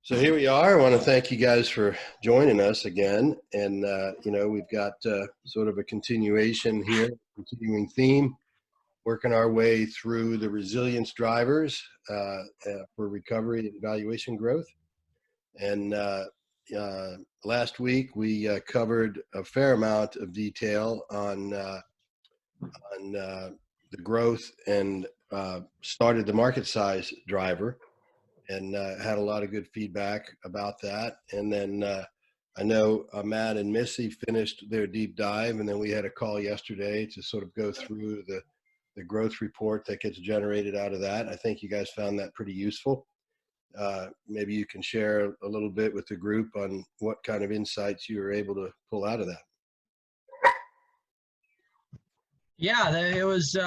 So here we are. I want to thank you guys for joining us again. And, we've got sort of a continuation here, continuing theme, working our way through the resilience drivers for recovery and valuation growth. And last week, we covered a fair amount of detail on the growth and started the market size driver, and had a lot of good feedback about that. And then I know Matt and Missy finished their deep dive, and then we had a call yesterday to sort of go through the growth report that gets generated out of that. I think you guys found that pretty useful. Maybe you can share a little bit with the group on what kind of insights you were able to pull out of that. Yeah, it was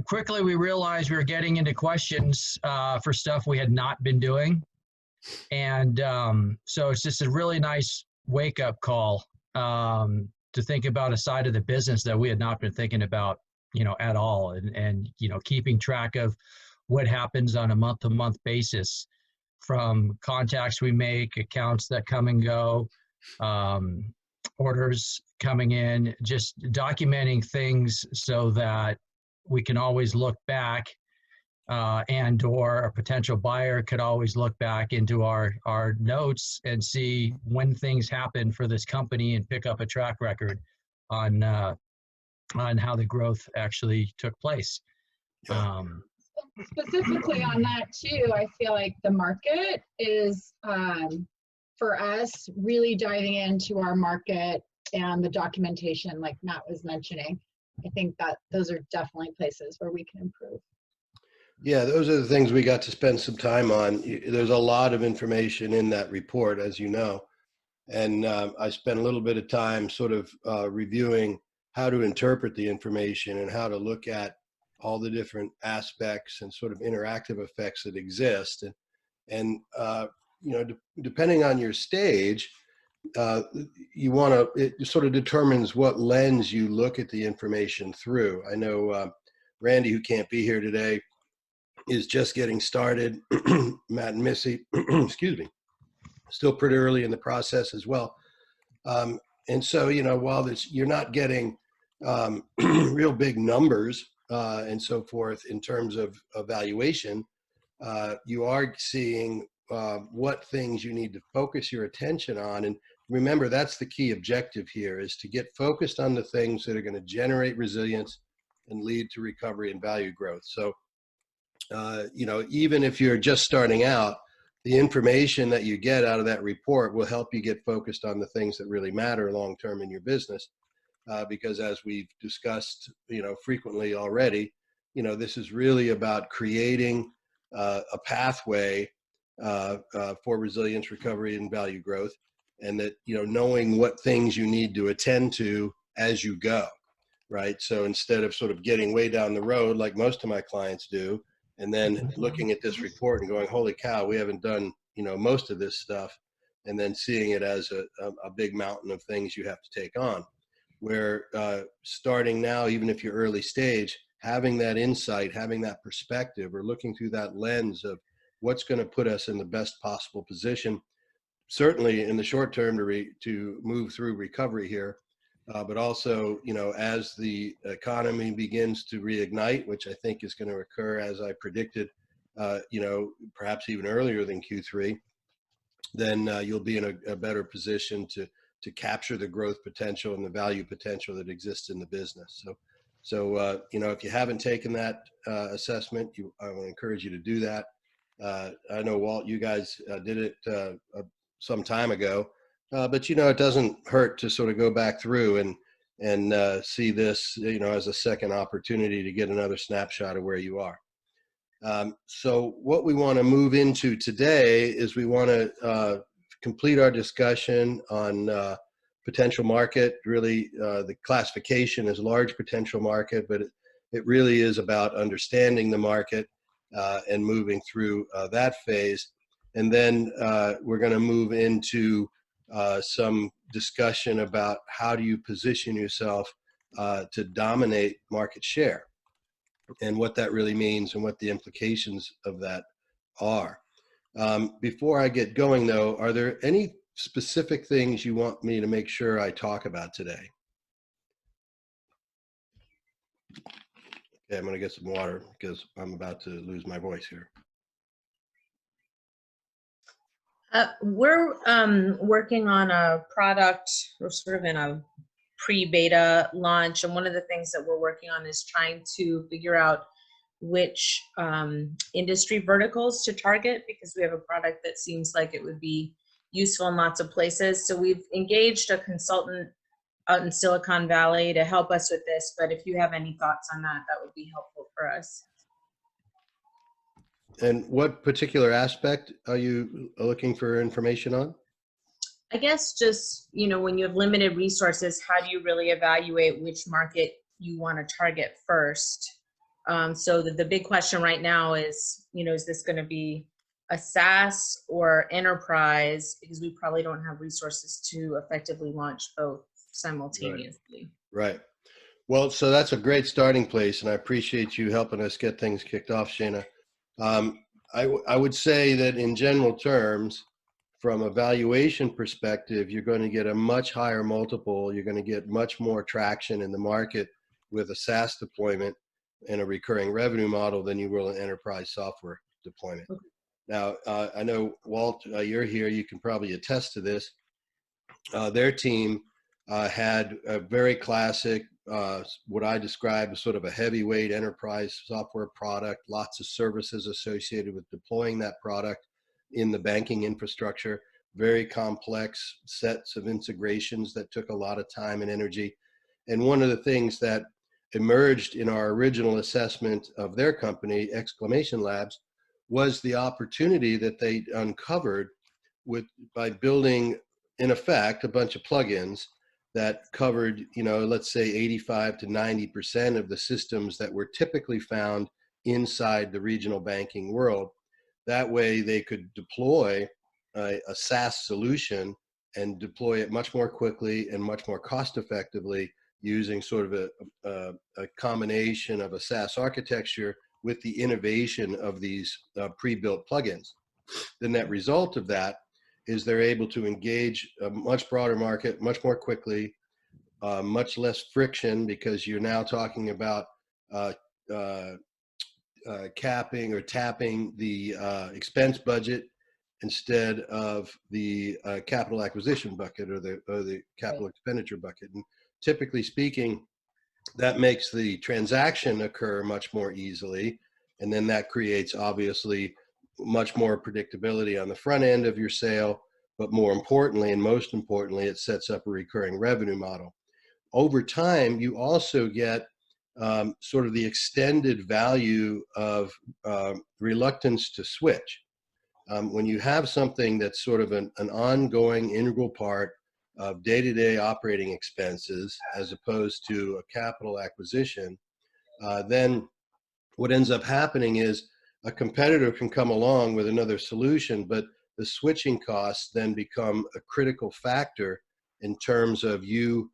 quickly we realized we were getting into questions for stuff we had not been doing. And so it's just a really nice wake-up call to think about a side of the business that we had not been thinking about, at all. And keeping track of what happens on a month-to-month basis, from contacts we make, accounts that come and go, orders coming in, just documenting things so that we can always look back, and/or a potential buyer could always look back into our notes and see when things happen for this company and pick up a track record on how the growth actually took place. Specifically on that too, I feel like the market is, for us, really diving into our market and the documentation like Matt was mentioning. I think that those are definitely places where we can improve. Yeah, those are the things we got to spend some time on. There's a lot of information in that report, as you know. And I spent a little bit of time sort of reviewing how to interpret the information and how to look at all the different aspects and sort of interactive effects that exist. And depending on your stage, it sort of determines what lens you look at the information through. I know Randy, who can't be here today, is just getting started. Matt and Missy, excuse me, still pretty early in the process as well. And so, while you're not getting real big numbers and so forth in terms of evaluation, you are seeing what things you need to focus your attention on. And remember, that's the key objective here, is to get focused on the things that are going to generate resilience and lead to recovery and value growth. So, even if you're just starting out, the information that you get out of that report will help you get focused on the things that really matter long-term in your business. Because as we've discussed, frequently already, this is really about creating a pathway for resilience, recovery, and value growth, and that, knowing what things you need to attend to as you go, right? So instead of sort of getting way down the road, like most of my clients do, and then looking at this report and going, holy cow, we haven't done, most of this stuff, and then seeing it as a big mountain of things you have to take on. Where starting now, even if you're early stage, having that insight, having that perspective, or looking through that lens of what's going to put us in the best possible position, certainly in the short term to move through recovery here, but also, as the economy begins to reignite, which I think is going to occur as I predicted, perhaps even earlier than Q3, then you'll be in a better position to capture the growth potential and the value potential that exists in the business. So if you haven't taken that assessment, I will encourage you to do that. I know, Walt, you guys did it some time ago, but it doesn't hurt to sort of go back through and see this, as a second opportunity to get another snapshot of where you are. So what we want to move into today is we want to complete our discussion on potential market. Really, the classification is large potential market, but it really is about understanding the market and moving through that phase. And then we're going to move into some discussion about how do you position yourself to dominate market share, and what that really means and what the implications of that are. Before I get going, though, are there any specific things you want me to make sure I talk about today? Okay, I'm going to get some water because I'm about to lose my voice here. We're working on a product. We're sort of in a pre-beta launch, and one of the things that we're working on is trying to figure out which industry verticals to target, because we have a product that seems like it would be useful in lots of places. So we've engaged a consultant out in Silicon Valley to help us with this, but if you have any thoughts on that, that would be helpful for us. And what particular aspect are you looking for information on? I guess just, you know, when you have limited resources, how do you really evaluate which market you want to target first? So the big question right now is, you know, is this going to be a SaaS or enterprise? Because we probably don't have resources to effectively launch both simultaneously. Right. Well, so that's a great starting place, and I appreciate you helping us get things kicked off, Shana. I would say that in general terms, from a valuation perspective, you're going to get a much higher multiple. You're going to get much more traction in the market with a SaaS deployment and a recurring revenue model than you will an enterprise software deployment. Okay. Now, I know, Walt, you're here. You can probably attest to this. Their team had a very classic, what I describe as sort of a heavyweight enterprise software product, lots of services associated with deploying that product in the banking infrastructure, very complex sets of integrations that took a lot of time and energy. And one of the things that emerged in our original assessment of their company, Exclamation Labs, was the opportunity that they uncovered by building, in effect, a bunch of plugins that covered, you know, let's say 85 to 90% of the systems that were typically found inside the regional banking world. That way they could deploy a SaaS solution and deploy it much more quickly and much more cost effectively using sort of a combination of a SaaS architecture with the innovation of these pre-built plugins. The net result of that is they're able to engage a much broader market much more quickly, much less friction, because you're now talking about capping or tapping the expense budget instead of the capital acquisition bucket or the capital expenditure bucket. And typically speaking, that makes the transaction occur much more easily. And then that creates obviously much more predictability on the front end of your sale. But more importantly, and most importantly, it sets up a recurring revenue model. Over time, you also get sort of the extended value of reluctance to switch. When you have something that's sort of an ongoing integral part of day-to-day operating expenses as opposed to a capital acquisition, then what ends up happening is a competitor can come along with another solution, but the switching costs then become a critical factor in terms of you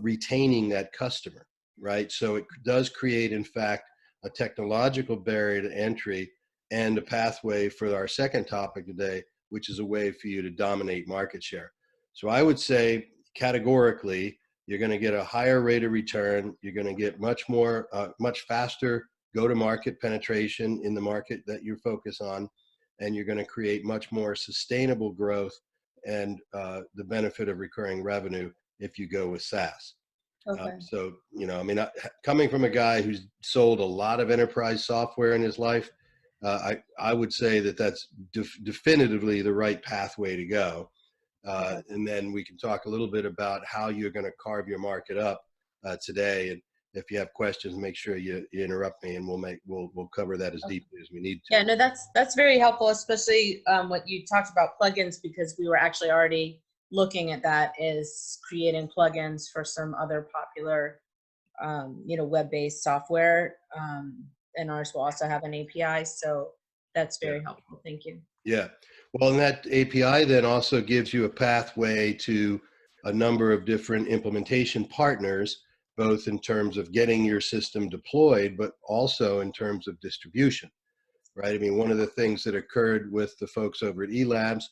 retaining that customer, right? So it does create, in fact, a technological barrier to entry and a pathway for our second topic today, which is a way for you to dominate market share. So I would say categorically, you're going to get a higher rate of return. You're going to get much more, much faster go-to-market penetration in the market that you focus on, and you're going to create much more sustainable growth and the benefit of recurring revenue if you go with SaaS. Okay. So, you know, I mean, coming from a guy who's sold a lot of enterprise software in his life, I would say that that's definitively the right pathway to go. And then we can talk a little bit about how you're going to carve your market up today. And if you have questions, make sure you interrupt me, and we'll cover that as deeply as we need to. Yeah, no, that's very helpful, especially what you talked about plugins, because we were actually already looking at that, is creating plugins for some other popular, you know, web-based software, and ours will also have an API. So that's very helpful. Thank you. Yeah. Well, and that API then also gives you a pathway to a number of different implementation partners, both in terms of getting your system deployed, but also in terms of distribution. right? I mean, one of the things that occurred with the folks over at eLabs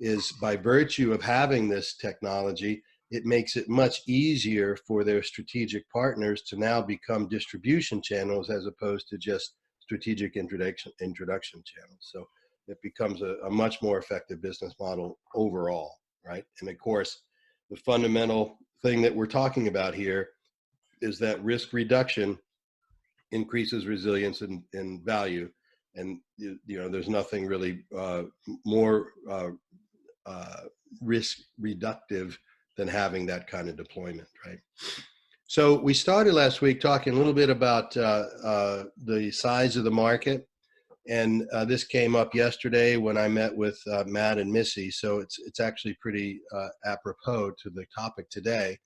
is by virtue of having this technology, it makes it much easier for their strategic partners to now become distribution channels as opposed to just strategic introduction channels. So it becomes a much more effective business model overall, right? And of course, the fundamental thing that we're talking about here is that risk reduction increases resilience and value. And there's nothing really more risk reductive than having that kind of deployment, right? So we started last week talking a little bit about the size of the market, and this came up yesterday when I met with Matt and Missy. So it's actually pretty apropos to the topic today.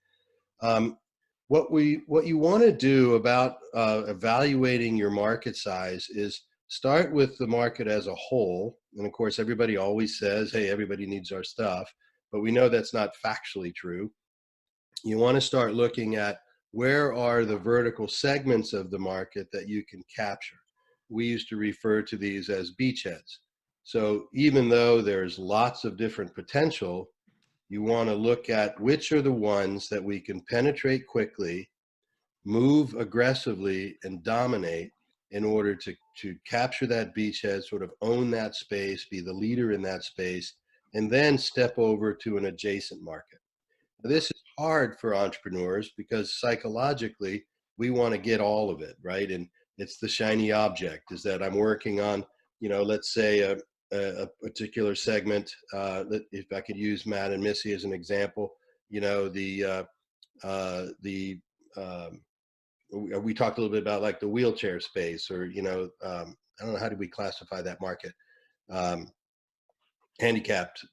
What you want to do about evaluating your market size is start with the market as a whole. And of course, everybody always says, hey, everybody needs our stuff, but we know that's not factually true. You want to start looking at where are the vertical segments of the market that you can capture. We used to refer to these as beachheads. So even though there's lots of different potential, you want to look at which are the ones that we can penetrate quickly, move aggressively, and dominate in order to capture that beachhead, sort of own that space, be the leader in that space, and then step over to an adjacent market. Now, this is hard for entrepreneurs because psychologically, we want to get all of it, right? And it's the shiny object, is that I'm working on, let's say a particular segment. If I could use Matt and Missy as an example, we talked a little bit about like the wheelchair space, or I don't know, how do we classify that market? Handicapped.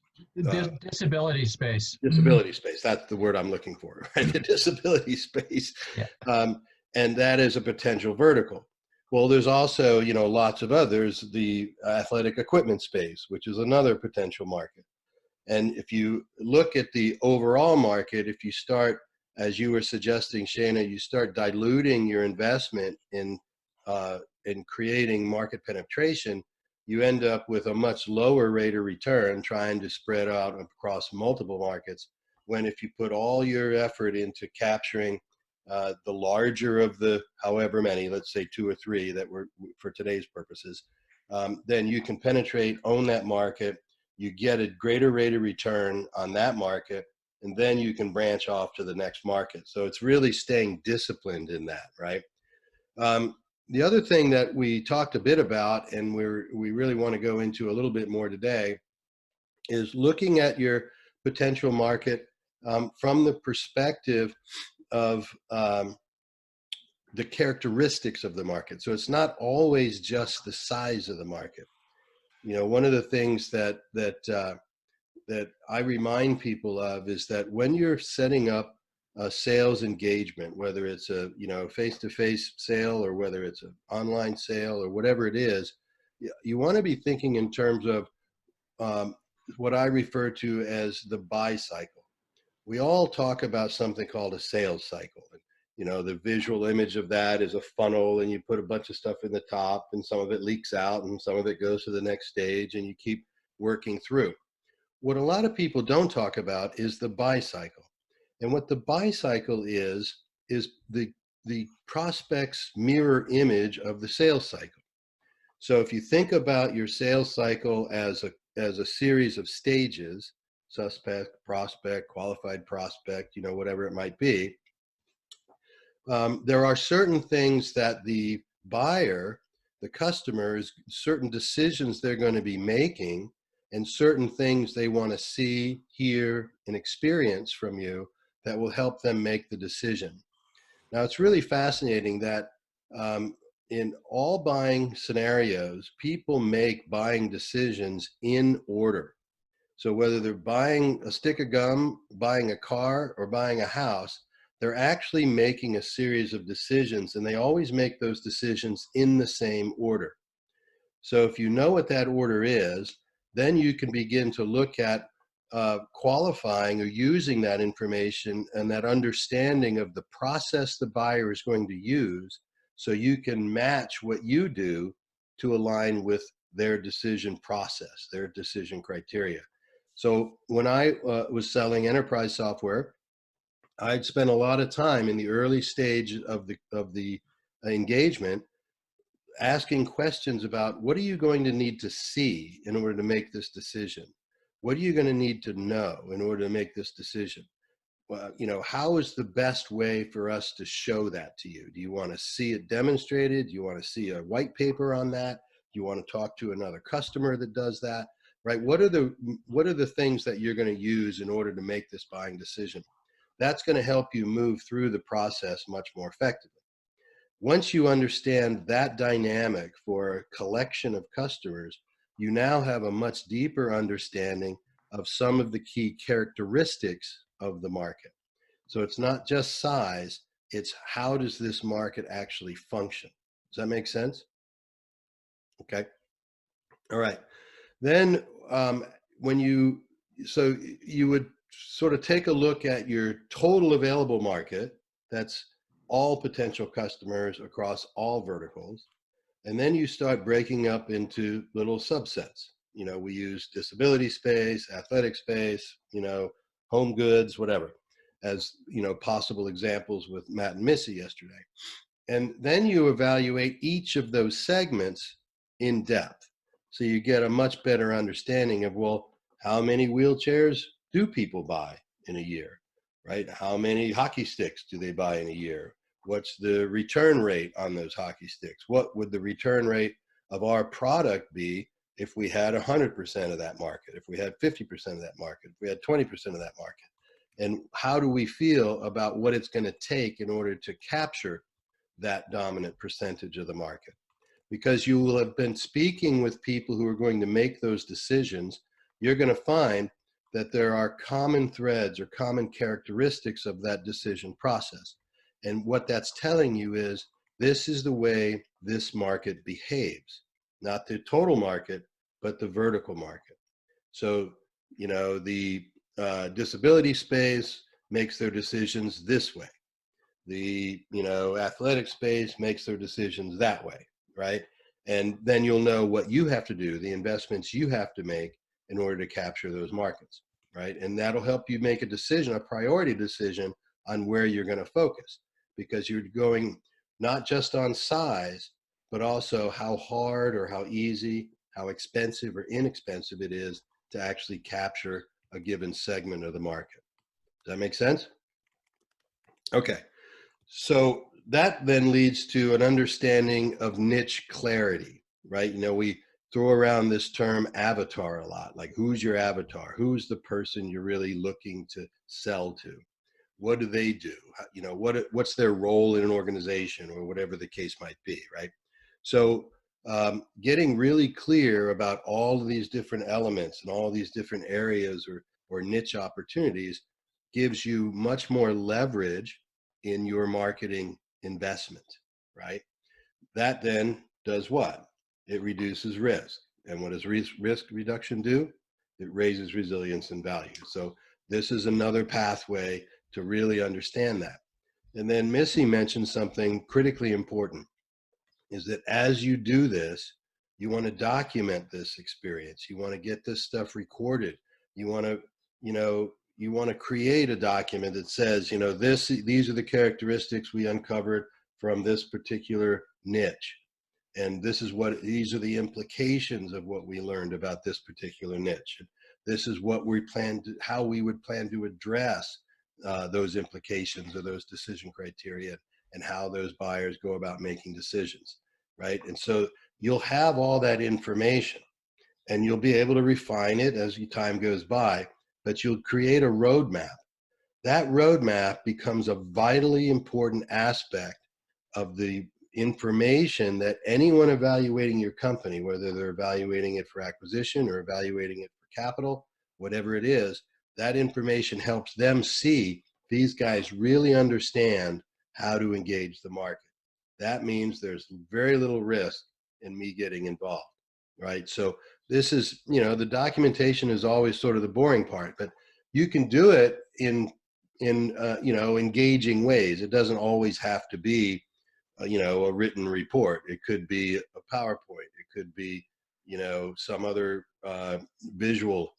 Disability space. Disability space. That's the word I'm looking for, right? The disability space. Yeah. And that is a potential vertical. Well, there's also, lots of others, the athletic equipment space, which is another potential market. And if you look at the overall market, if you start, as you were suggesting, Shana, you start diluting your investment in creating market penetration, you end up with a much lower rate of return trying to spread out across multiple markets, when if you put all your effort into capturing the larger of the however many, let's say 2 or 3 that were for today's purposes, then you can penetrate, own that market, you get a greater rate of return on that market, and then you can branch off to the next market. So it's really staying disciplined in that, right? The other thing that we talked a bit about, and we really want to go into a little bit more today, is looking at your potential market from the perspective of the characteristics of the market. So it's not always just the size of the market. One of the things that I remind people of is that when you're setting up a sales engagement, whether it's a face-to-face sale or whether it's an online sale or whatever it is, you want to be thinking in terms of what I refer to as the buy cycle. We all talk about something called a sales cycle. The visual image of that is a funnel, and you put a bunch of stuff in the top, and some of it leaks out and some of it goes to the next stage, and you keep working through. What a lot of people don't talk about is the buy cycle. And what the buy cycle is the prospect's mirror image of the sales cycle. So if you think about your sales cycle as a series of stages, suspect, prospect, qualified prospect, whatever it might be, there are certain things that the buyer, the customers, certain decisions they're going to be making, and certain things they want to see, hear, and experience from you that will help them make the decision. Now, it's really fascinating that in all buying scenarios, people make buying decisions in order. So whether they're buying a stick of gum, buying a car, or buying a house, they're actually making a series of decisions, and they always make those decisions in the same order. So if you know what that order is, then you can begin to look at qualifying or using that information and that understanding of the process the buyer is going to use, so you can match what you do to align with their decision process, their decision criteria. So when I was selling enterprise software, I'd spent a lot of time in the early stage of the engagement asking questions about, what are you going to need to see in order to make this decision? What are you going to need to know in order to make this decision? Well, how is the best way for us to show that to you? Do you want to see it demonstrated? Do you want to see a white paper on that? Do you want to talk to another customer that does that? Right? What are the things that you're going to use in order to make this buying decision? That's going to help you move through the process much more effectively. Once you understand that dynamic for a collection of customers, you now have a much deeper understanding of some of the key characteristics of the market. So it's not just size, it's how does this market actually function? Does that make sense? Okay. All right. Then so you would sort of take a look at your total available market. That's all potential customers across all verticals. And then you start breaking up into little subsets. We use disability space, athletic space, home goods, whatever, as, possible examples with Matt and Missy yesterday. And then you evaluate each of those segments in depth. So you get a much better understanding of, well, how many wheelchairs do people buy in a year, right? How many hockey sticks do they buy in a year? What's the return rate on those hockey sticks? What would the return rate of our product be if we had 100% of that market, if we had 50% of that market, if we had 20% of that market? And how do we feel about what it's going to take in order to capture that dominant percentage of the market? Because you will have been speaking with people who are going to make those decisions, you're going to find that there are common threads or common characteristics of that decision process. And what that's telling you is, this is the way this market behaves, not the total market, but the vertical market. So, the disability space makes their decisions this way. The, athletic space makes their decisions that way, right? And then you'll know what you have to do, the investments you have to make in order to capture those markets, right? And that'll help you make a decision, a priority decision on where you're going to focus, because you're going not just on size, but also how hard or how easy, how expensive or inexpensive it is to actually capture a given segment of the market. Does that make sense? Okay. So that then leads to an understanding of niche clarity, right? We throw around this term avatar a lot, like, who's your avatar? Who's the person you're really looking to sell to? What do they do? What's their role in an organization, or whatever the case might be, right? So getting really clear about all of these different elements and all these different areas or niche opportunities gives you much more leverage in your marketing investment, right? That then does what? It reduces risk. And what does risk reduction do? It raises resilience and value. So this is another pathway to really understand that. And then Missy mentioned something critically important, is that as you do this, you want to document this experience. You want to get this stuff recorded. You want to, create a document that says, these are the characteristics we uncovered from this particular niche. And these are the implications of what we learned about this particular niche. This is what how we would plan to address those implications or those decision criteria, and how those buyers go about making decisions, right? And so you'll have all that information, and you'll be able to refine it as time goes by, but you'll create a roadmap. That roadmap becomes a vitally important aspect of the information that anyone evaluating your company, whether they're evaluating it for acquisition or evaluating it for capital, whatever it is, that information helps them see these guys really understand how to engage the market. That means there's very little risk in me getting involved, right? So this is, the documentation is always sort of the boring part, but you can do it in engaging ways. It doesn't always have to be a written report. It could be a PowerPoint. It could be, some other visual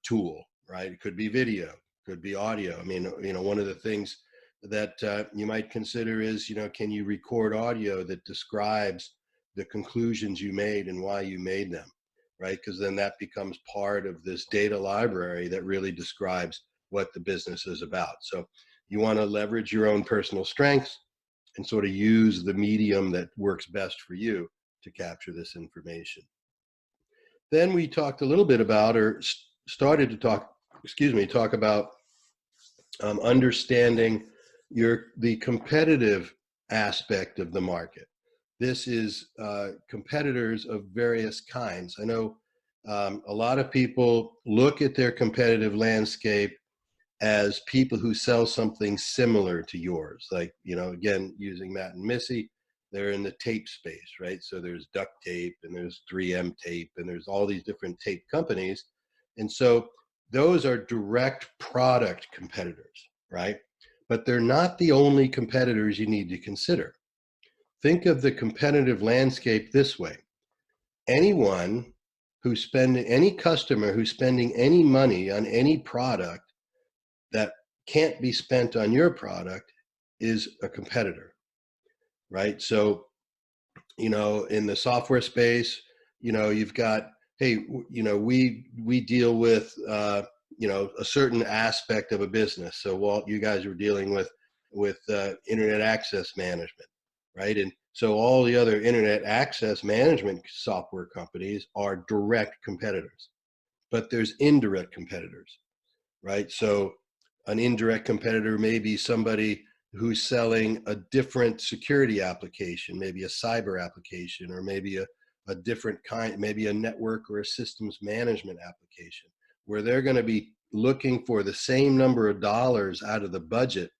tool, right? It could be video, could be audio. I mean, one of the things that you might consider is, can you record audio that describes the conclusions you made and why you made them, right? Because then that becomes part of this data library that really describes what the business is about. So you want to leverage your own personal strengths and sort of use the medium that works best for you to capture this information. Then we talked a little bit about, or started to talk about understanding the competitive aspect of the market. This is competitors of various kinds. I know a lot of people look at their competitive landscape as people who sell something similar to yours. Like, again, using Matt and Missy, they're in the tape space, right? So there's duct tape and there's 3M tape and there's all these different tape companies. And so those are direct product competitors, right? But they're not the only competitors you need to consider. Think of the competitive landscape this way. Any customer who's spending any money on any product that can't be spent on your product is a competitor, right? So, in the software space, you've got, hey, we deal with, a certain aspect of a business. So Walt, you guys are dealing with internet access management, right? And so all the other internet access management software companies are direct competitors, but there's indirect competitors, right? So an indirect competitor may be somebody who's selling a different security application, maybe a cyber application, or maybe a different kind, maybe a network or a systems management application, where they're going to be looking for the same number of dollars out of the budget,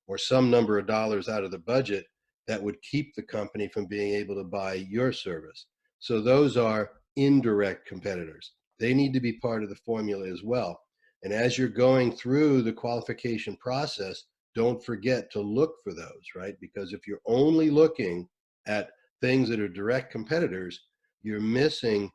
or some number of dollars out of the budget that would keep the company from being able to buy your service. So those are indirect competitors. They need to be part of the formula as well. And as you're going through the qualification process, don't forget to look for those, right? Because if you're only looking at things that are direct competitors, you're missing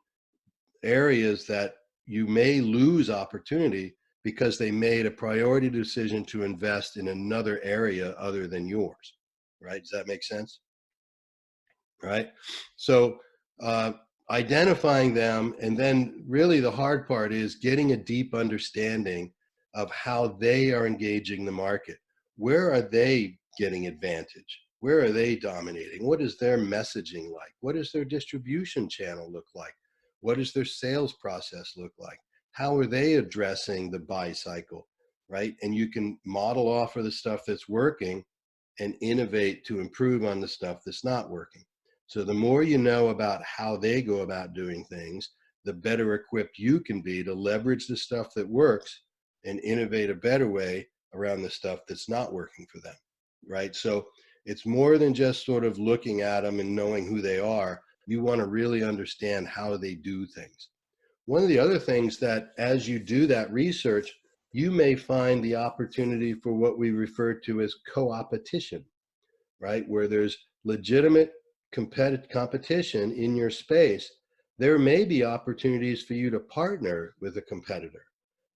areas that you may lose opportunity because they made a priority decision to invest in another area other than yours, right? Does that make sense? Right? So identifying them, and then really the hard part is getting a deep understanding of how they are engaging the market. Where are they getting advantage? Where are they dominating? What is their messaging like? What does their distribution channel look like? What does their sales process look like? How are they addressing the buy cycle, right? And you can model off of the stuff that's working and innovate to improve on the stuff that's not working. So the more you know about how they go about doing things, the better equipped you can be to leverage the stuff that works and innovate a better way around the stuff that's not working for them, right? So it's more than just sort of looking at them and knowing who they are. You want to really understand how they do things. One of the other things that, as you do that research, you may find the opportunity for what we refer to as co-opetition, right? Where there's legitimate competition in your space. There may be opportunities for you to partner with a competitor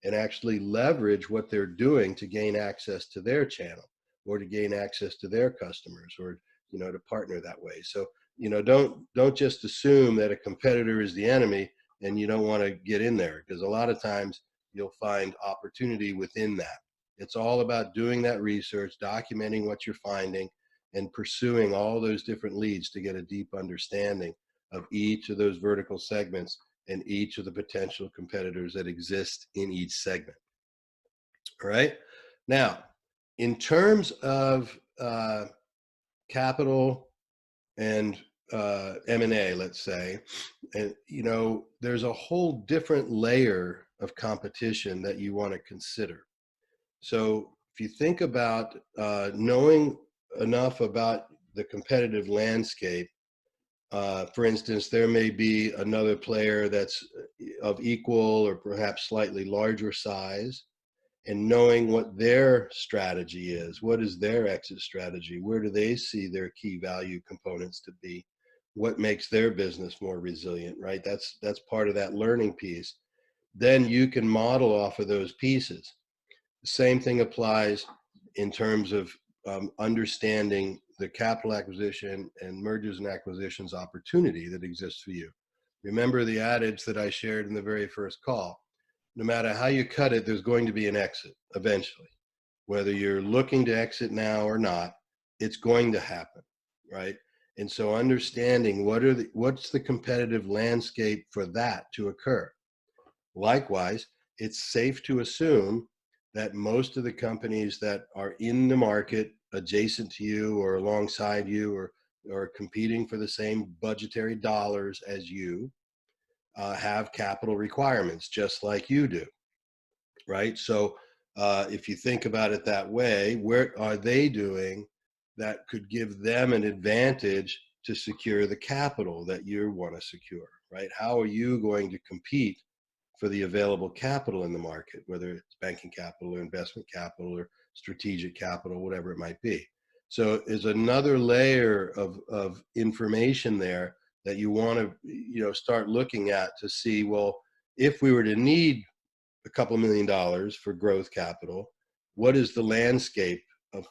and actually leverage what they're doing to gain access to their channel, or to gain access to their customers, or to partner that way. So don't just assume that a competitor is the enemy and you don't want to get in there, because a lot of times you'll find opportunity within that. It's all about doing that research, documenting what you're finding, and pursuing all those different leads to get a deep understanding of each of those vertical segments and each of the potential competitors that exist in each segment. All right. Now, in terms of capital and M&A, let's say, and there's a whole different layer of competition that you want to consider. So if you think about knowing enough about the competitive landscape, for instance, there may be another player that's of equal or perhaps slightly larger size, and knowing what their strategy is. What is their exit strategy? Where do they see their key value components to be? What makes their business more resilient, right? That's part of that learning piece. Then you can model off of those pieces. The same thing applies in terms of understanding the capital acquisition and mergers and acquisitions opportunity that exists for you. Remember the adage that I shared in the very first call. No matter how you cut it, there's going to be an exit eventually. Whether you're looking to exit now or not, it's going to happen, right? And so understanding what's the competitive landscape for that to occur. Likewise, it's safe to assume that most of the companies that are in the market adjacent to you or alongside you or competing for the same budgetary dollars as you have capital requirements just like you do, right? So if you think about it that way, what are they doing that could give them an advantage to secure the capital that you want to secure, right? How are you going to compete for the available capital in the market, whether it's banking capital or investment capital or strategic capital, whatever it might be? So there's another layer of information there that you want to start looking at to see, well, if we were to need a couple $1 million for growth capital, what does the landscape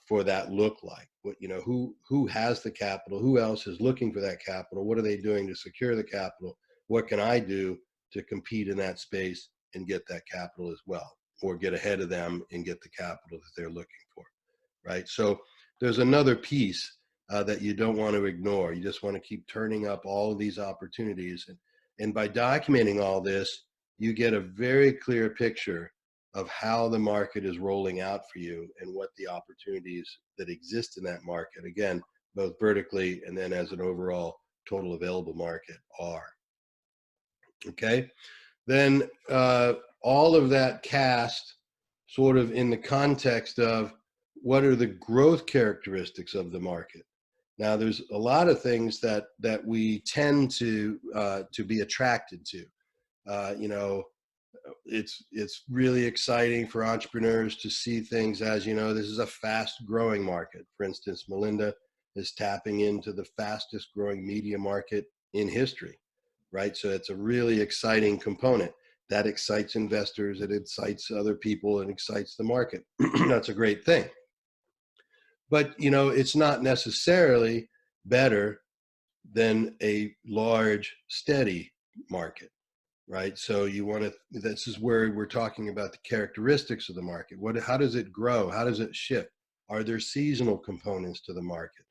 for that look like? What, who has the capital? Who else is looking for that capital? What are they doing to secure the capital? What can I do to compete in that space and get that capital as well, or get ahead of them and get the capital that they're looking for, right? So there's another piece that you don't want to ignore. You just want to keep turning up all of these opportunities. And by documenting all this, you get a very clear picture of how the market is rolling out for you and what the opportunities that exist in that market, again, both vertically and then as an overall total available market are. Okay, then all of that cast sort of in the context of what are the growth characteristics of the market. Now, there's a lot of things that we tend to be attracted to. It's really exciting for entrepreneurs to see things as, this is a fast growing market. For instance, Melinda is tapping into the fastest growing media market in history, right? So it's a really exciting component that excites investors, it excites other people, and excites the market. That's a great thing. But, it's not necessarily better than a large, steady market, right? So this is where we're talking about the characteristics of the market. How does it grow? How does it shift? Are there seasonal components to the market?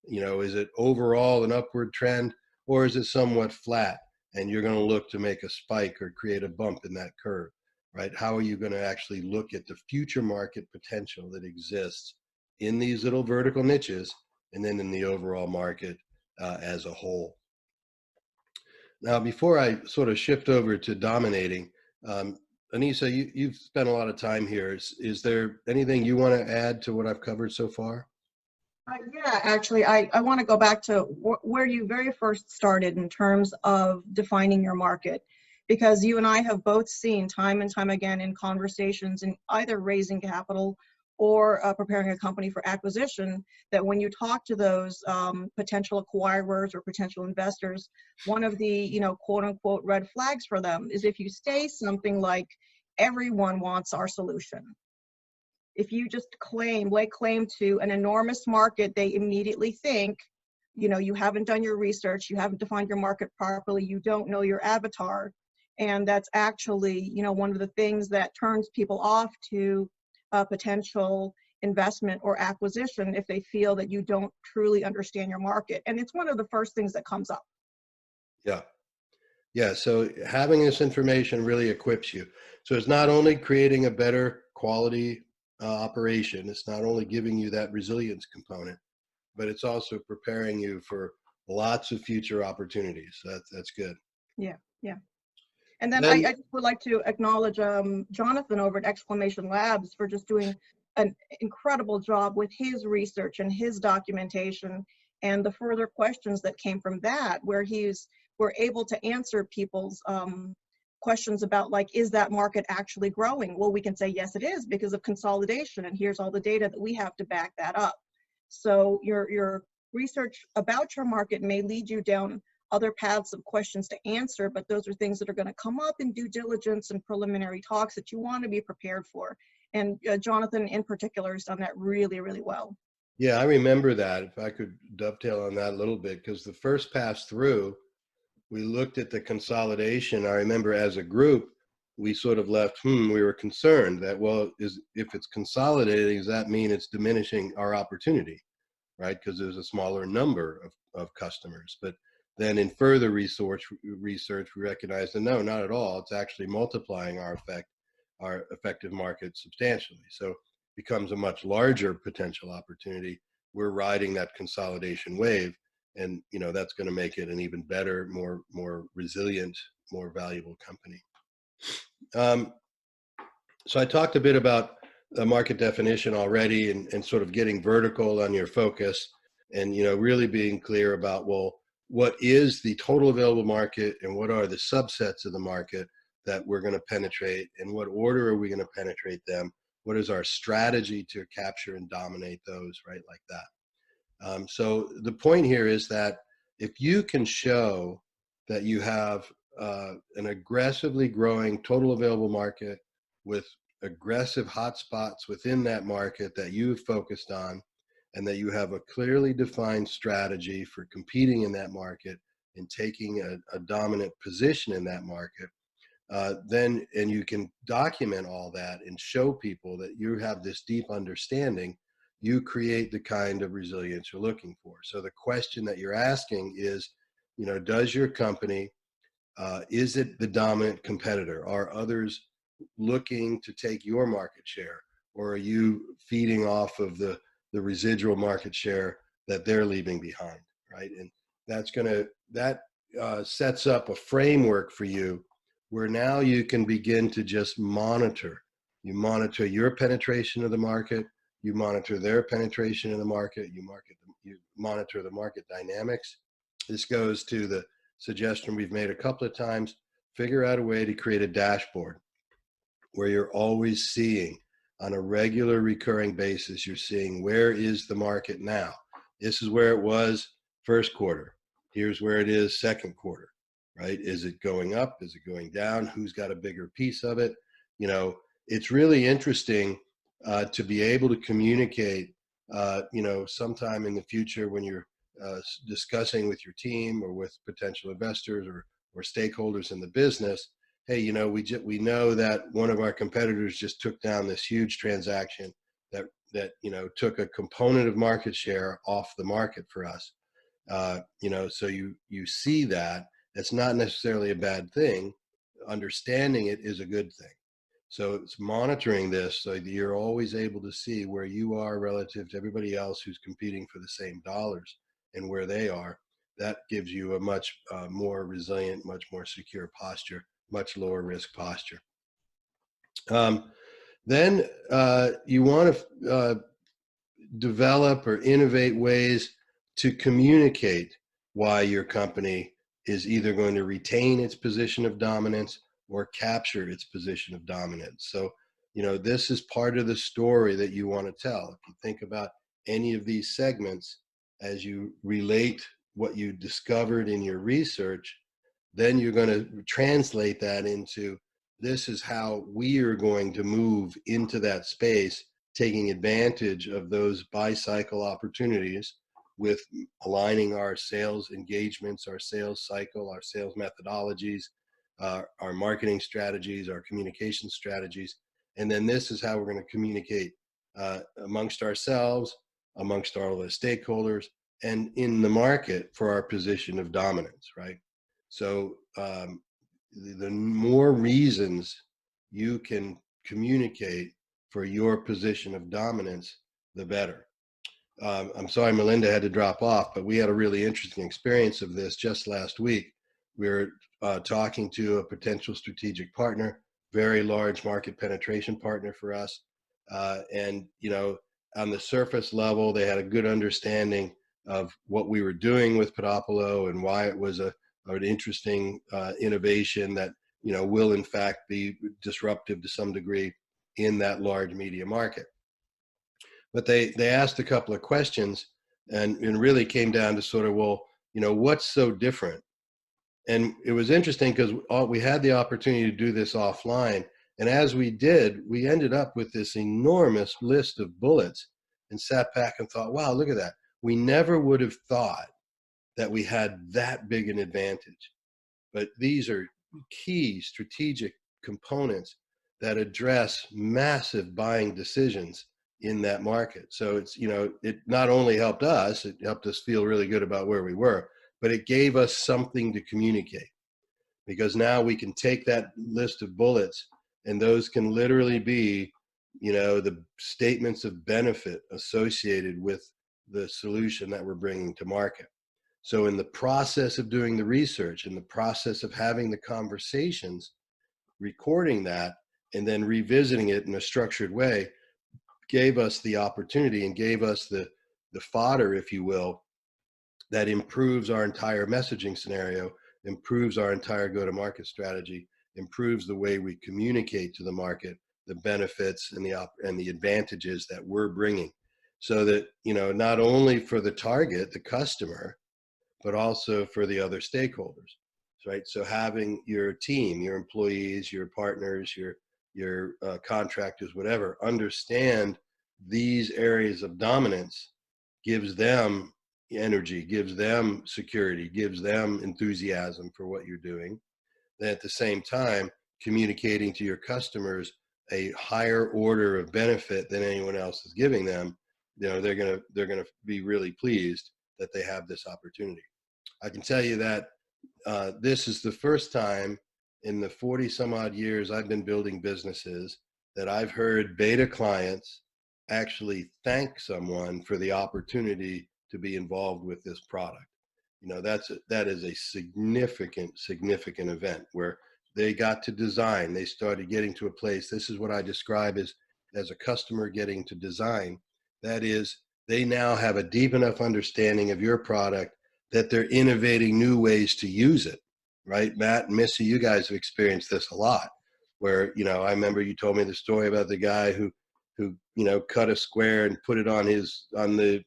Is it overall an upward trend, or is it somewhat flat and you're going to look to make a spike or create a bump in that curve, right? How are you going to actually look at the future market potential that exists in these little vertical niches and then in the overall market as a whole? Now, before I sort of shift over to dominating, Anissa, you've spent a lot of time here. Is there anything you want to add to what I've covered so far? Yeah, actually, I want to go back to where you very first started in terms of defining your market, because you and I have both seen time and time again in conversations in either raising capital or preparing a company for acquisition, that when you talk to those potential acquirers or potential investors, one of the, quote unquote, red flags for them is if you say something like, everyone wants our solution. If you just lay claim to an enormous market, they immediately think, you haven't done your research, you haven't defined your market properly, you don't know your avatar. And that's actually, one of the things that turns people off to potential investment or acquisition if they feel that you don't truly understand your market. And it's one of the first things that comes up. Yeah. So having this information really equips you. So it's not only creating a better quality operation, it's not only giving you that resilience component, but it's also preparing you for lots of future opportunities. That's good. Yeah. And then I just would like to acknowledge Jonathan over at Exclamation Labs for just doing an incredible job with his research and his documentation and the further questions that came from that, where we're able to answer people's questions about like, is that market actually growing? Well, we can say, yes, it is because of consolidation. And here's all the data that we have to back that up. So your research about your market may lead you down other paths of questions to answer, but those are things that are going to come up in due diligence and preliminary talks that you want to be prepared for. And Jonathan in particular has done that really, really well. Yeah, I remember that. If I could dovetail on that a little bit, because the first pass through, we looked at the consolidation. I remember as a group, we sort of left, we were concerned that, well, if it's consolidating, does that mean it's diminishing our opportunity, right? Because there's a smaller number of customers. But then in further research, we recognized that no, not at all. It's actually multiplying our effective market substantially. So it becomes a much larger potential opportunity. We're riding that consolidation wave. And that's going to make it an even better, more resilient, more valuable company. So I talked a bit about the market definition already, and sort of getting vertical on your focus, and really being clear about, well, what is the total available market, and what are the subsets of the market that we're going to penetrate, and what order are we going to penetrate them? What is our strategy to capture and dominate those, right? Like that. So the point here is that if you can show that you have an aggressively growing total available market with aggressive hotspots within that market that you've focused on, and that you have a clearly defined strategy for competing in that market and taking a dominant position in that market, then you can document all that and show people that you have this deep understanding, you create the kind of resilience you're looking for. So the question that you're asking is, does your company, is it the dominant competitor? Are others looking to take your market share? Or are you feeding off of the residual market share that they're leaving behind, right? And that sets up a framework for you where now you can begin to just monitor. You monitor your penetration of the market, you monitor their penetration in the market, you monitor the market dynamics. This goes to the suggestion we've made a couple of times: figure out a way to create a dashboard where you're always seeing, on a regular recurring basis, you're seeing, where is the market now? This is where it was first quarter. Here's where it is second quarter, right? Is it going up? Is it going down? Who's got a bigger piece of it? It's really interesting to be able to communicate, sometime in the future when you're discussing with your team or with potential investors or stakeholders in the business. Hey, we know that one of our competitors just took down this huge transaction that took a component of market share off the market for us. So you see that. It's not necessarily a bad thing. Understanding it is a good thing. So it's monitoring this so that you're always able to see where you are relative to everybody else who's competing for the same dollars and where they are. That gives you a much more resilient, much more secure posture, much lower risk posture. Then you want to develop or innovate ways to communicate why your company is either going to retain its position of dominance or capture its position of dominance. So, this is part of the story that you want to tell. If you think about any of these segments as you relate what you discovered in your research, then you're going to translate that into, this is how we are going to move into that space, taking advantage of those bi-cycle opportunities with aligning our sales engagements, our sales cycle, our sales methodologies, our marketing strategies, our communication strategies. And then this is how we're going to communicate amongst ourselves, amongst all the stakeholders, and in the market for our position of dominance, right? So the more reasons you can communicate for your position of dominance, the better. I'm sorry Melinda had to drop off, but we had a really interesting experience of this just last week. We were talking to a potential strategic partner, very large market penetration partner for us. And, on the surface level, they had a good understanding of what we were doing with Podopolo and why it was an interesting innovation that will in fact be disruptive to some degree in that large media market. But they asked a couple of questions, and really came down to sort of, well, what's so different? And it was interesting because we had the opportunity to do this offline. And as we did, we ended up with this enormous list of bullets and sat back and thought, wow, look at that. We never would have thought that we had that big an advantage. But these are key strategic components that address massive buying decisions in that market. So it's, it not only helped us, it helped us feel really good about where we were, but it gave us something to communicate, because now we can take that list of bullets, and those can literally be, the statements of benefit associated with the solution that we're bringing to market. So in the process of doing the research, in the process of having the conversations, recording that, and then revisiting it in a structured way, gave us the opportunity and gave us the fodder, if you will, that improves our entire messaging scenario, improves our entire go-to-market strategy, improves the way we communicate to the market the benefits and the advantages that we're bringing, so that, not only for the target, the customer, but also for the other stakeholders, right? So having your team, your employees, your partners, your contractors, whatever, understand these areas of dominance gives them energy, gives them security, gives them enthusiasm for what you're doing. Then at the same time, communicating to your customers a higher order of benefit than anyone else is giving them, they're gonna be really pleased that they have this opportunity. I can tell you that this is the first time in the 40 some odd years I've been building businesses that I've heard beta clients actually thank someone for the opportunity to be involved with this product. That is a significant event where they got to design. They started getting to a place. This is what I describe as a customer getting to design. That is, they now have a deep enough understanding of your product that they're innovating new ways to use it, right? Matt and Missy, you guys have experienced this a lot, where, I remember you told me the story about the guy who cut a square and put it on the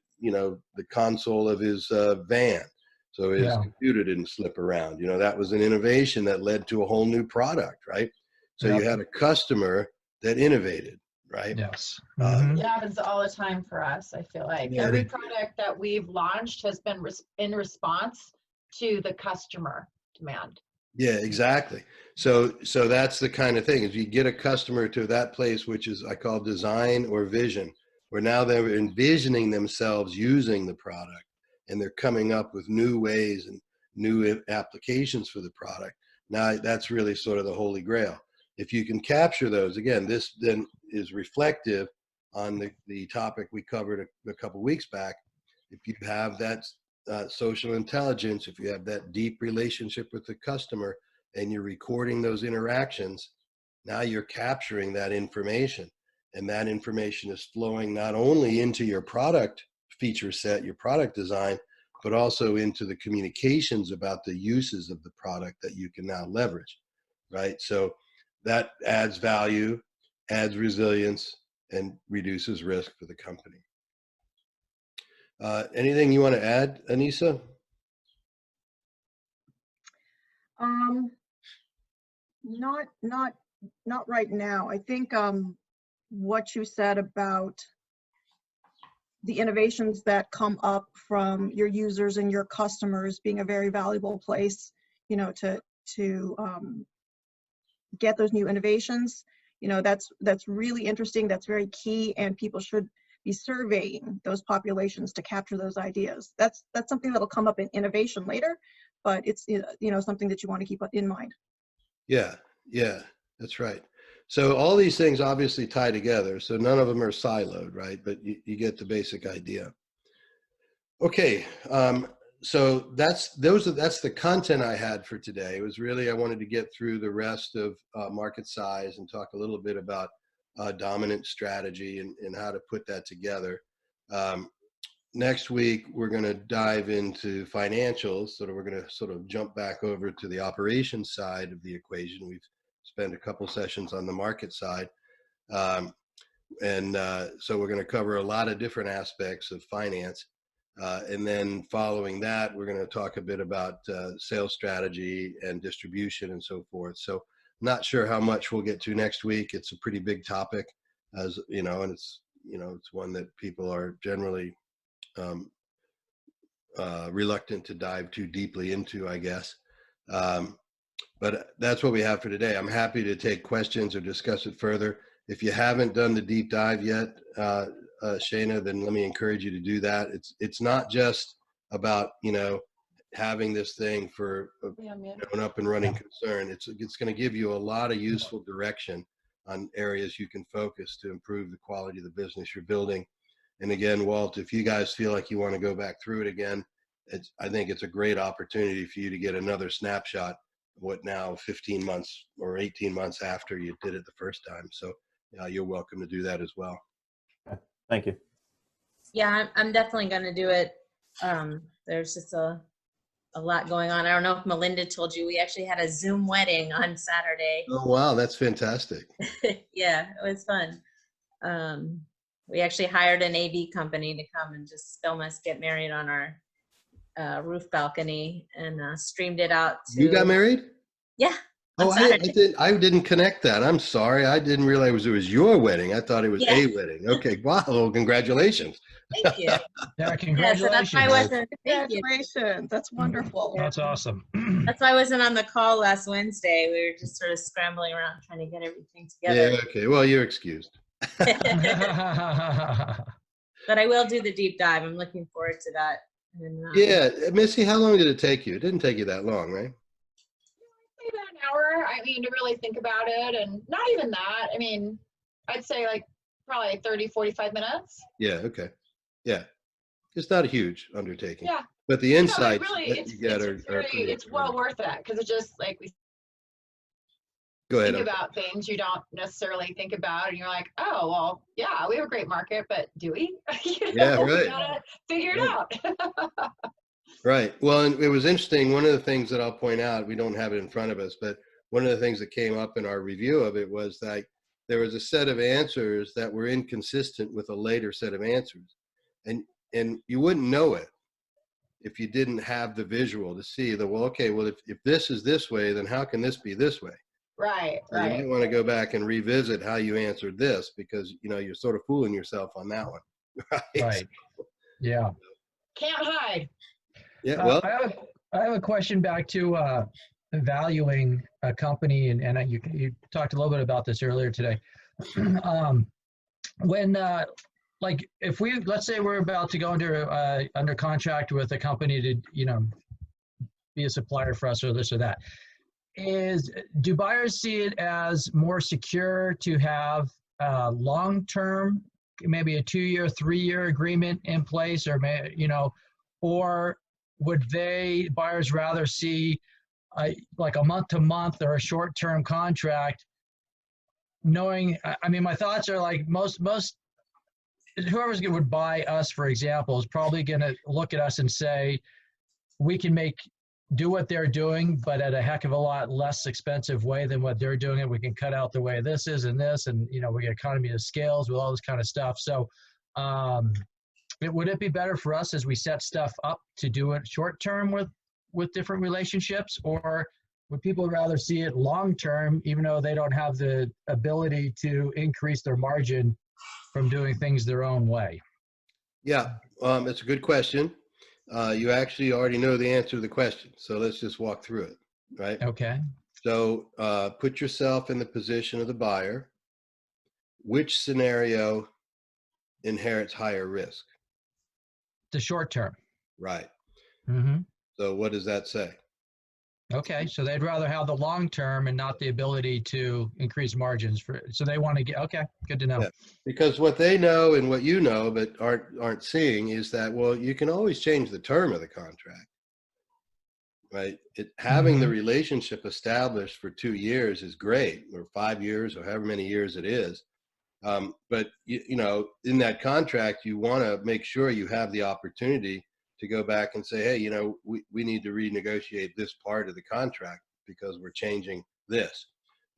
console of his van, so his computer didn't slip around. That was an innovation that led to a whole new product, right? So you had a customer that innovated, right? Yes. It happens all the time for us. I feel like Yeah, every product that we've launched has been in response to the customer demand. Yeah, exactly. So that's the kind of thing, is you get a customer to that place, which is, I call design or vision, where now they're envisioning themselves using the product, and they're coming up with new ways and new applications for the product. Now that's really sort of the holy grail. If you can capture those, again, this then is reflective on the topic we covered a couple weeks back. If you have that social intelligence, if you have that deep relationship with the customer and you're recording those interactions, now you're capturing that information, and that information is flowing not only into your product feature set, your product design, but also into the communications about the uses of the product that you can now leverage, right? So that adds value, adds resilience, and reduces risk for the company. Anything you want to add, Anissa? Not right now. I think what you said about the innovations that come up from your users and your customers being a very valuable place, to get those new innovations, that's really interesting. That's very key, and people should be surveying those populations to capture those ideas. That's something that'll come up in innovation later, but it's something that you want to keep in mind. Yeah, that's right. So all these things obviously tie together, so none of them are siloed, right? But you get the basic idea. Okay, so that's the content I had for today. It was really, I wanted to get through the rest of market size and talk a little bit about dominant strategy and how to put that together. next week, we're going to dive into financials. So we're going to sort of jump back over to the operations side of the equation. We've spent a couple sessions on the market side. So we're going to cover a lot of different aspects of finance. And then following that, we're going to talk a bit about sales strategy and distribution and so forth. So not sure how much we'll get to next week. It's a pretty big topic, as you know, and it's one that people are generally reluctant to dive too deeply into, I guess. But that's what we have for today. I'm happy to take questions or discuss it further. If you haven't done the deep dive yet, Shana, then let me encourage you to do that. It's not just about, having this thing for an up and running concern. It's going to give you a lot of useful direction on areas you can focus to improve the quality of the business you're building. And again, Walt, if you guys feel like you want to go back through it again, I think it's a great opportunity for you to get another snapshot of what now 15 months or 18 months after you did it the first time. So you're welcome to do that as well. Okay. Thank you. Yeah, I'm definitely going to do it. There's just a lot going on. I don't know if Melinda told you, we actually had a Zoom wedding on Saturday. Oh, wow. That's fantastic. Yeah, it was fun. We actually hired an AV company to come and just film us get married on our roof balcony and streamed it out to. You got married? Yeah. Oh, I didn't connect that. I'm sorry. I didn't realize it was your wedding. I thought it was a wedding. Okay. Wow. Well, congratulations. Thank you. Yeah, congratulations. So that's why I wasn't. Thank you. Congratulations. That's wonderful. That's awesome. That's why I wasn't on the call last Wednesday. We were just sort of scrambling around trying to get everything together. Yeah. Okay. Well, you're excused. But I will do the deep dive. I'm looking forward to that. And, Yeah. Missy, how long did it take you? It didn't take you that long, right? Maybe about an hour. I mean, to really think about it, and not even that. I mean, I'd say like probably 30, 45 minutes. Yeah. Okay. Yeah. It's not a huge undertaking. Yeah. But the No, insights really, that you get are pretty it's well worth it, because it's just like we Go ahead. think about things you don't necessarily think about, and you're like, oh, well, yeah, we have a great market, but do we? Yeah, right. We gotta figure it out. Right. Well, and it was interesting. One of the things that I'll point out, we don't have it in front of us, but one of the things that came up in our review of it was that there was a set of answers that were inconsistent with a later set of answers. And you wouldn't know it if you didn't have the visual to see that, well, okay, well, if this is this way, then how can this be this way? Right, So you might want to go back and revisit how you answered this, because, you're sort of fooling yourself on that one. Right. Yeah. Can't hide. Yeah. Well, I have a question back to valuing a company, and you talked a little bit about this earlier today. When like if let's say we're about to go under contract with a company to be a supplier for us or this or that, do buyers see it as more secure to have long-term, maybe a 2-year, 3-year agreement in place, or or would buyers rather see like a month-to-month or a short-term contract, knowing, I mean, my thoughts are like most whoever's would buy us, for example, is probably going to look at us and say, we can do what they're doing, but at a heck of a lot less expensive way than what they're doing. And we can cut out the way this is and this, and we get economy of scales with all this kind of stuff. So would it be better for us as we set stuff up to do it short term with different relationships, or would people rather see it long term, even though they don't have the ability to increase their margin from doing things their own way? Yeah, it's a good question. You actually already know the answer to the question, so let's just walk through it, right? Okay. So put yourself in the position of the buyer. Which scenario inherits higher risk? The short term. Right. Mm-hmm. So what does that say? Okay, so they'd rather have the long term and not the ability to increase margins so they want to get, okay, good to know. Yeah. Because what they know and what you know but aren't seeing is that, well, you can always change the term of the contract, right? Having the relationship established for 2 years is great, or 5 years, or however many years it is. But you know, in that contract, you want to make sure you have the opportunity to go back and say, hey, you know, we need to renegotiate this part of the contract because we're changing this.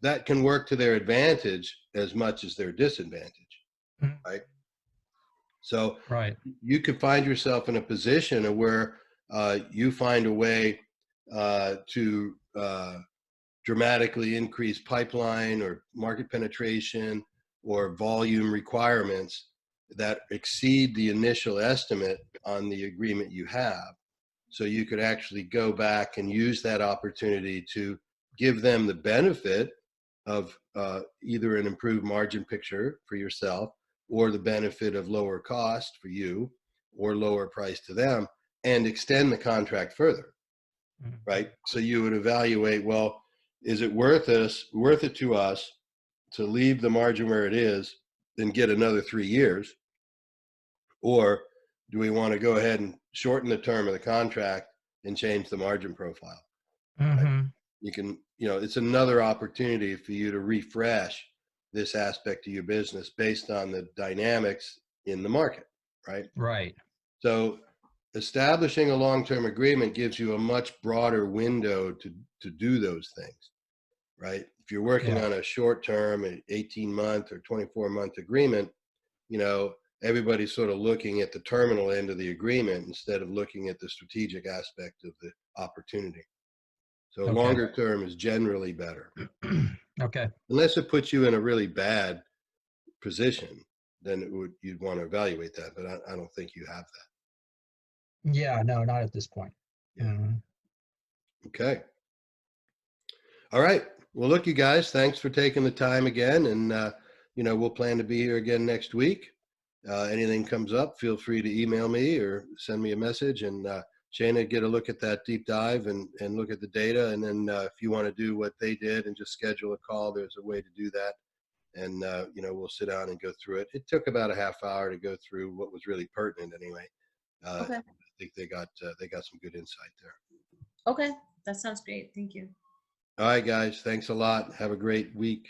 That can work to their advantage as much as their disadvantage, Mhm. right? So Right. you could find yourself in a position of where you find a way to dramatically increase pipeline or market penetration or volume requirements that exceed the initial estimate on the agreement you have. So you could actually go back and use that opportunity to give them the benefit of either an improved margin picture for yourself or the benefit of lower cost for you or lower price to them and extend the contract further, Mhm. right? So you would evaluate, well, is it worth it to us to leave the margin where it is and get another 3 years? Or do we want to go ahead and shorten the term of the contract and change the margin profile? Right? Mhm. You can, you know, it's another opportunity for you to refresh this aspect of your business based on the dynamics in the market, right? Right. So establishing a long-term agreement gives you a much broader window to do those things, right? If you're working Yeah. on a short-term, an 18-month or 24-month agreement, you know, everybody's sort of looking at the terminal end of the agreement instead of looking at the strategic aspect of the opportunity. So Okay. longer term is generally better, Okay. unless it puts you in a really bad position. Then you'd want to evaluate that, but I don't think you have that. Yeah. No, not at this point. Yeah. Mhm. Okay. All right. Well, look, you guys, thanks for taking the time again, and you know, we'll plan to be here again next week. Anything comes up, feel free to email me or send me a message, and Shana, get a look at that deep dive and look at the data, and then if you want to do what they did and just schedule a call, there's a way to do that. And you know, we'll sit down and go through it. It took about a half hour to go through what was really pertinent anyway. Okay. I think they got some good insight there. Okay. That sounds great. Thank you. All right, guys, thanks a lot. Have a great week.